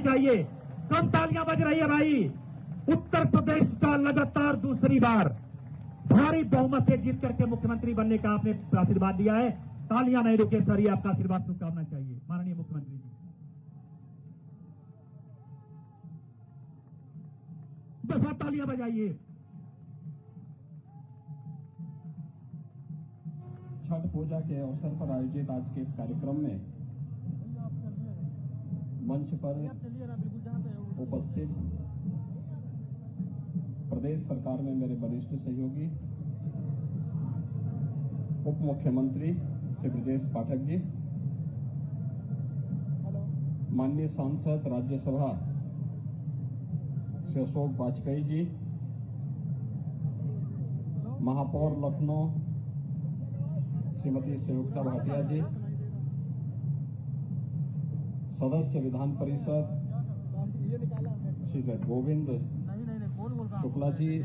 चाहिए। कम तालियां बज रही है भाई। उत्तर प्रदेश का लगातार दूसरी बार भारी बहुमत से जीत करके मुख्यमंत्री बनने का आपने आशीर्वाद दिया है। तालियां नहीं रुके सर, ये आपका आशीर्वाद शुभकामना चाहिए माननीय मुख्यमंत्री जी। बस आप तालियां बजाइए। छठ पूजा के अवसर पर आयोजित आज के इस कार्यक्रम में मंच पर उपस्थित प्रदेश सरकार में मेरे वरिष्ठ सहयोगी उप मुख्यमंत्री श्री ब्रजेश पाठक जी, माननीय सांसद राज्यसभा श्री अशोक वाजपेयी जी, महापौर लखनऊ श्रीमती संयुक्ता भाटिया जी, सदस्य विधान परिषद श्री गोविंद शुक्ला जी,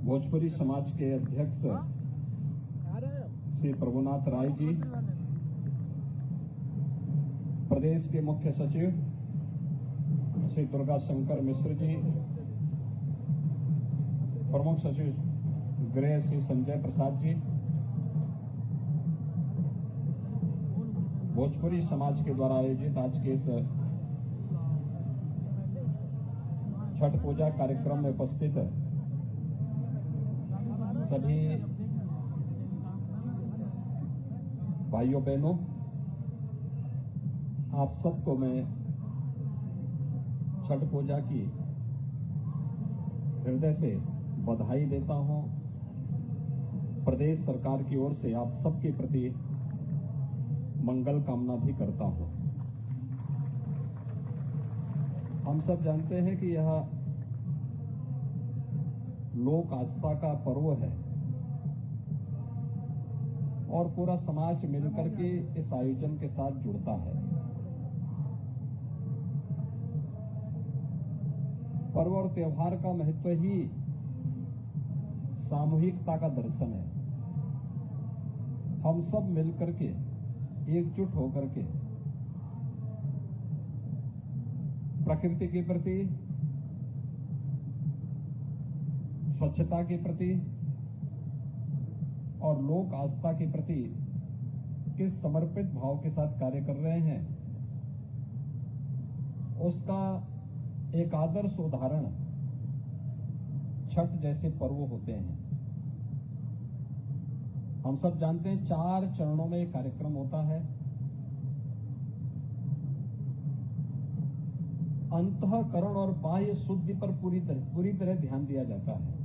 भोजपुरी समाज के अध्यक्ष श्री प्रभुनाथ राय जी, प्रदेश के मुख्य सचिव श्री दुर्गा शंकर मिश्र जी, प्रमुख सचिव गृह श्री संजय प्रसाद जी, भोजपुरी समाज के द्वारा आयोजित आज के इस छठ पूजा कार्यक्रम में उपस्थित सभी भाइयों बहनों, आप सबको मैं छठ पूजा की हृदय से बधाई देता हूं। प्रदेश सरकार की ओर से आप सबके प्रति मंगल कामना भी करता हूं। हम सब जानते हैं कि यह लोक आस्था का पर्व है और पूरा समाज मिलकर के इस आयोजन के साथ जुड़ता है। पर्व और त्योहार का महत्व ही सामूहिकता का दर्शन है। हम सब मिलकर के एकजुट होकर के प्रकृति के प्रति, स्वच्छता के प्रति और लोक आस्था के प्रति किस समर्पित भाव के साथ कार्य कर रहे हैं, उसका एक आदर्श उदाहरण छठ जैसे पर्व होते हैं। हम सब जानते हैं 4 चरणों में एक कार्यक्रम होता है। अंतःकरण और बाह्य शुद्धि पर पूरी तरह ध्यान दिया जाता है।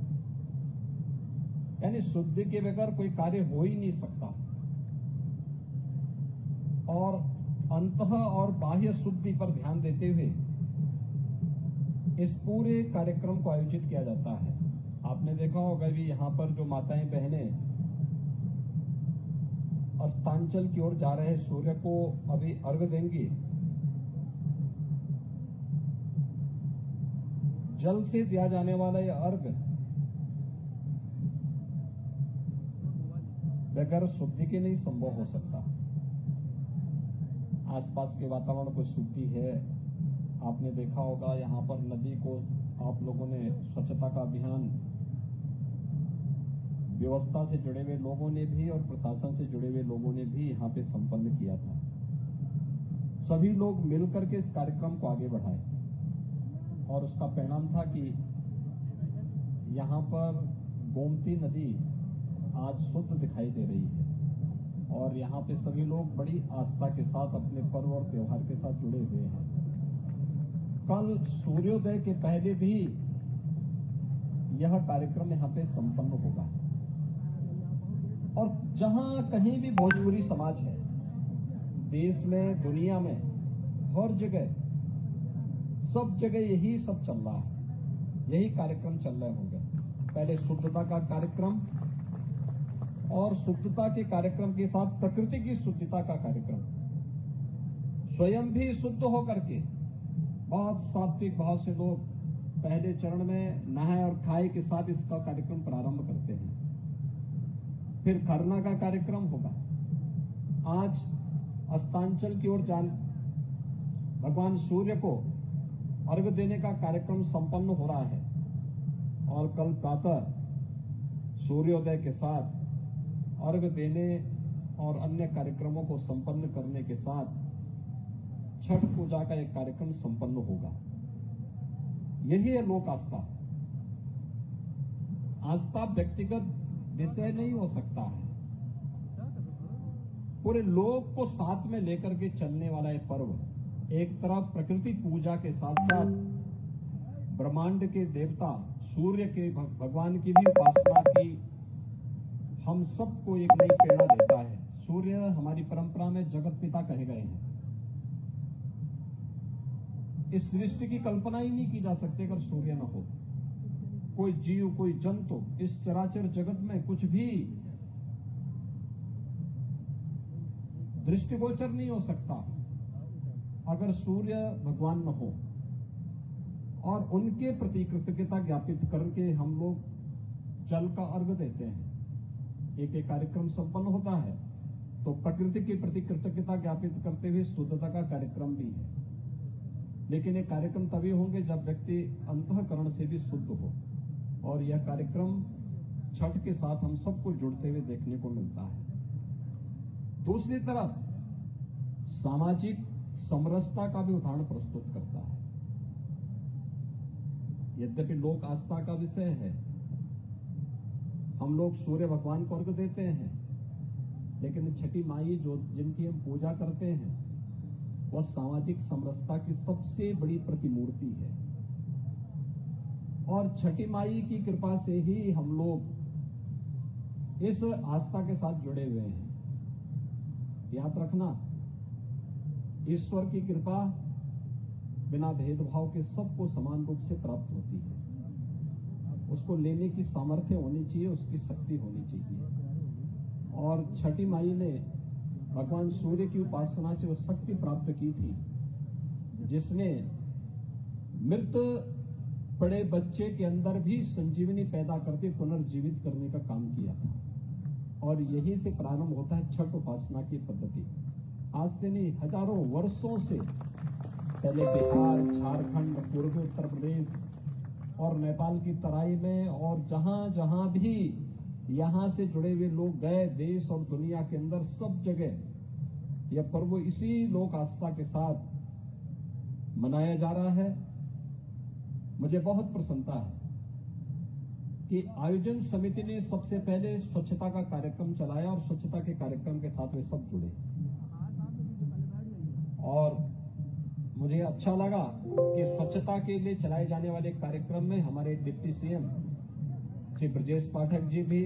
यानी शुद्धि के बगैर कोई कार्य हो ही नहीं सकता और अंतः और बाह्य शुद्धि पर ध्यान देते हुए इस पूरे कार्यक्रम को आयोजित किया जाता है। आपने देखा होगा भी यहां पर जो माताएं बहनें अस्तांचल की ओर जा रहे सूर्य को अभी अर्घ्य देंगी, जल से दिया जाने वाला यह अर्घ्य बगैर शुद्धि के नहीं संभव हो सकता। आसपास के वातावरण को शुद्धि है। आपने देखा होगा यहाँ पर नदी को आप लोगों ने स्वच्छता का अभियान व्यवस्था से जुड़े हुए लोगों ने भी और प्रशासन से जुड़े हुए लोगों ने भी यहाँ पे संपन्न किया था। सभी लोग मिलकर के इस कार्यक्रम को आगे बढ़ाए और उसका परिणाम था कि यहाँ पर गोमती नदी आज शुद्ध दिखाई दे रही है और यहाँ पे सभी लोग बड़ी आस्था के साथ अपने पर्व और त्योहार के साथ जुड़े हुए हैं। कल सूर्योदय के पहले भी यह कार्यक्रम यहाँ पे संपन्न होगा और जहां कहीं भी भोजपुरी समाज है, देश में दुनिया में हर जगह सब जगह यही सब चल रहा है, यही कार्यक्रम चल रहे होंगे। पहले शुद्धता का कार्यक्रम और शुद्धता के कार्यक्रम के साथ प्रकृति की शुद्धता का कार्यक्रम, स्वयं भी शुद्ध होकर के बहुत सात्विक भाव से लोग पहले चरण में नहाए और खाए के साथ इसका कार्यक्रम प्रारंभ करते हैं। फिर खरना का कार्यक्रम होगा। आज अस्तांचल की ओर भगवान सूर्य को अर्घ देने का कार्यक्रम संपन्न हो रहा है और कल प्रातः सूर्योदय के साथ अर्घ देने और अन्य कार्यक्रमों को संपन्न करने के साथ छठ पूजा का एक कार्यक्रम संपन्न होगा। यही है लोक आस्था। आस्था व्यक्तिगत विषय नहीं हो सकता है, पूरे लोक को साथ में लेकर के चलने वाला ये पर्व। एक तरफ प्रकृति पूजा के साथ साथ ब्रह्मांड के देवता सूर्य के भगवान की भी उपासना की हम सबको एक नई प्रेरणा देता है। सूर्य हमारी परंपरा में जगत पिता कहे गए हैं। इस सृष्टि की कल्पना ही नहीं की जा सकती अगर सूर्य न हो। कोई जीव, कोई जंतु, इस चराचर जगत में कुछ भी दृष्टिगोचर नहीं हो सकता अगर सूर्य भगवान न हो। और उनके प्रति कृतज्ञता ज्ञापित करके हम लोग जल का अर्घ देते हैं। एक एक कार्यक्रम संपन्न होता है तो प्रकृति के प्रति कृतज्ञता ज्ञापित करते हुए शुद्धता का कार्यक्रम भी है। लेकिन ये कार्यक्रम तभी होंगे जब व्यक्ति अंतःकरण से भी शुद्ध हो, और यह कार्यक्रम छठ के साथ हम सबको जुड़ते हुए देखने को मिलता है। दूसरी तरफ सामाजिक समरसता का भी उदाहरण प्रस्तुत करता है। यद्यपि लोक आस्था का विषय है, हम लोग सूर्य भगवान को अर्घ देते हैं, लेकिन छठी माई जो जिनकी हम पूजा करते हैं वह सामाजिक समरसता की सबसे बड़ी प्रतिमूर्ति है। और छठी माई की कृपा से ही हम लोग इस आस्था के साथ जुड़े हुए हैं। याद रखना, ईश्वर की कृपा बिना भेदभाव के सबको समान रूप से प्राप्त होती है। उसको लेने की सामर्थ्य होनी चाहिए, उसकी शक्ति होनी चाहिए। और छठी माई ने भगवान सूर्य की उपासना से वो शक्ति प्राप्त की थी जिसने मृत पड़े बच्चे के अंदर भी संजीवनी पैदा करके पुनर्जीवित करने का काम किया था। और यहीं से प्रारंभ होता है छठ उपासना की पद्धति। आज से नहीं, हजारों वर्षों से पहले बिहार, झारखंड, पूर्वी उत्तर प्रदेश और नेपाल की तराई में और जहां जहां भी यहां से जुड़े हुए लोग गए, देश और दुनिया के अंदर सब जगह यह पर्व इसी लोक आस्था के साथ मनाया जा रहा है। मुझे बहुत प्रसन्नता है कि आयोजन समिति ने सबसे पहले स्वच्छता का कार्यक्रम चलाया और स्वच्छता के कार्यक्रम के साथ वे सब जुड़े। और मुझे अच्छा लगा कि स्वच्छता के लिए चलाए जाने वाले कार्यक्रम में हमारे डिप्टी सीएम श्री ब्रजेश पाठक जी भी,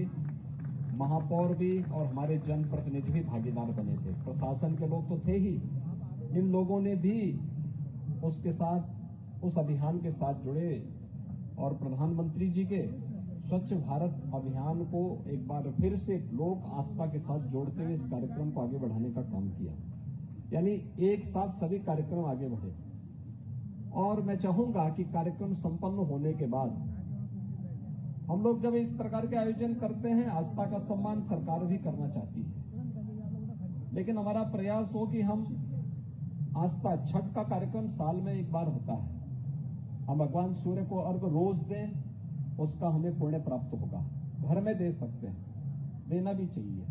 महापौर भी और हमारे जनप्रतिनिधि भी भागीदार बने थे। प्रशासन के लोग तो थे ही, इन लोगों ने भी उसके साथ, उस अभियान के साथ जुड़े और प्रधानमंत्री जी के स्वच्छ भारत अभियान को एक बार फिर से लोक आस्था के साथ जोड़ते हुए इस कार्यक्रम को आगे बढ़ाने का काम किया। यानी एक साथ सभी कार्यक्रम आगे बढ़े। और मैं चाहूंगा कि कार्यक्रम संपन्न होने के बाद हम लोग जब इस प्रकार के आयोजन करते हैं, आस्था का सम्मान सरकार भी करना चाहती है, लेकिन हमारा प्रयास हो कि हम आस्था, छठ का कार्यक्रम साल में एक बार होता है, हम भगवान सूर्य को अर्घ रोज दें, उसका हमें पुण्य प्राप्त होगा। घर में दे सकते हैं, देना भी चाहिए,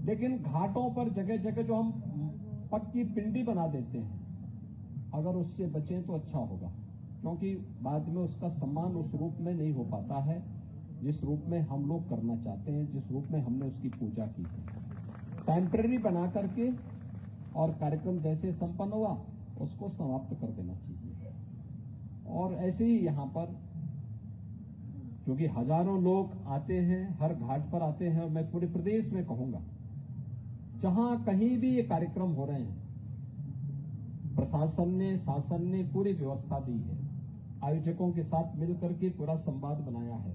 लेकिन घाटों पर जगह जगह जो हम पक्की पिंडी बना देते हैं, अगर उससे बचें तो अच्छा होगा, क्योंकि बाद में उसका सम्मान उस रूप में नहीं हो पाता है जिस रूप में हम लोग करना चाहते हैं, जिस रूप में हमने उसकी पूजा की है। टेम्परेरी बना करके और कार्यक्रम जैसे संपन्न हुआ उसको समाप्त कर देना चाहिए। और ऐसे ही यहाँ पर क्योंकि हजारों लोग आते हैं, हर घाट पर आते हैं, और मैं पूरे प्रदेश में कहूंगा जहां कहीं भी ये कार्यक्रम हो रहे हैं, प्रशासन ने, शासन ने पूरी व्यवस्था दी है, आयोजकों के साथ मिलकर के पूरा संवाद बनाया है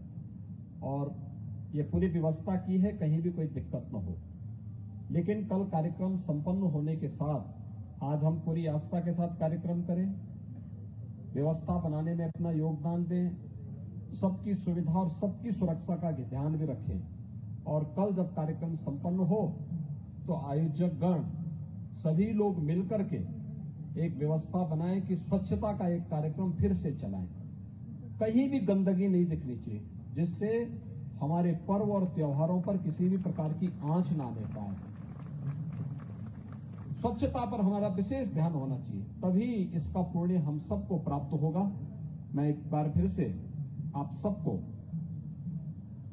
और ये पूरी व्यवस्था की है, कहीं भी कोई दिक्कत न हो। लेकिन कल कार्यक्रम संपन्न होने के साथ आज हम पूरी आस्था के साथ कार्यक्रम करें, व्यवस्था बनाने में अपना योगदान दें, सबकी सुविधा और सबकी सुरक्षा का ध्यान भी रखें। और कल जब कार्यक्रम संपन्न हो तो आयोजक गण सभी लोग मिलकर के एक व्यवस्था बनाएं कि स्वच्छता का एक कार्यक्रम फिर से चलाएं। कहीं भी गंदगी नहीं दिखनी चाहिए, जिससे हमारे पर्व और त्योहारों पर किसी भी प्रकार की आंच ना आने पाए। स्वच्छता पर हमारा विशेष ध्यान होना चाहिए, तभी इसका पुण्य हम सबको प्राप्त होगा। मैं एक बार फिर से आप सबको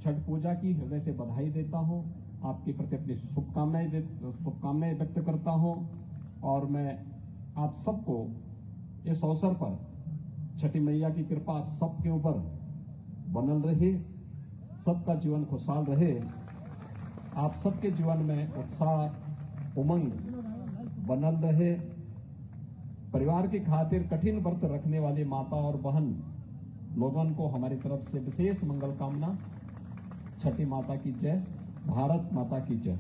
छठ पूजा की हृदय से बधाई देता हूं, आपके प्रति अपनी शुभकामनाएं व्यक्त करता हूं और मैं आप सबको इस अवसर पर छठी मैया की कृपा आप सबके ऊपर बनल रहे, सबका जीवन खुशहाल रहे, आप सबके जीवन में उत्साह उमंग बनल रहे। परिवार की खातिर कठिन व्रत रखने वाली माता और बहन लोगों को हमारी तरफ से विशेष मंगल कामना। छठी माता की जय, भारत माता की जय।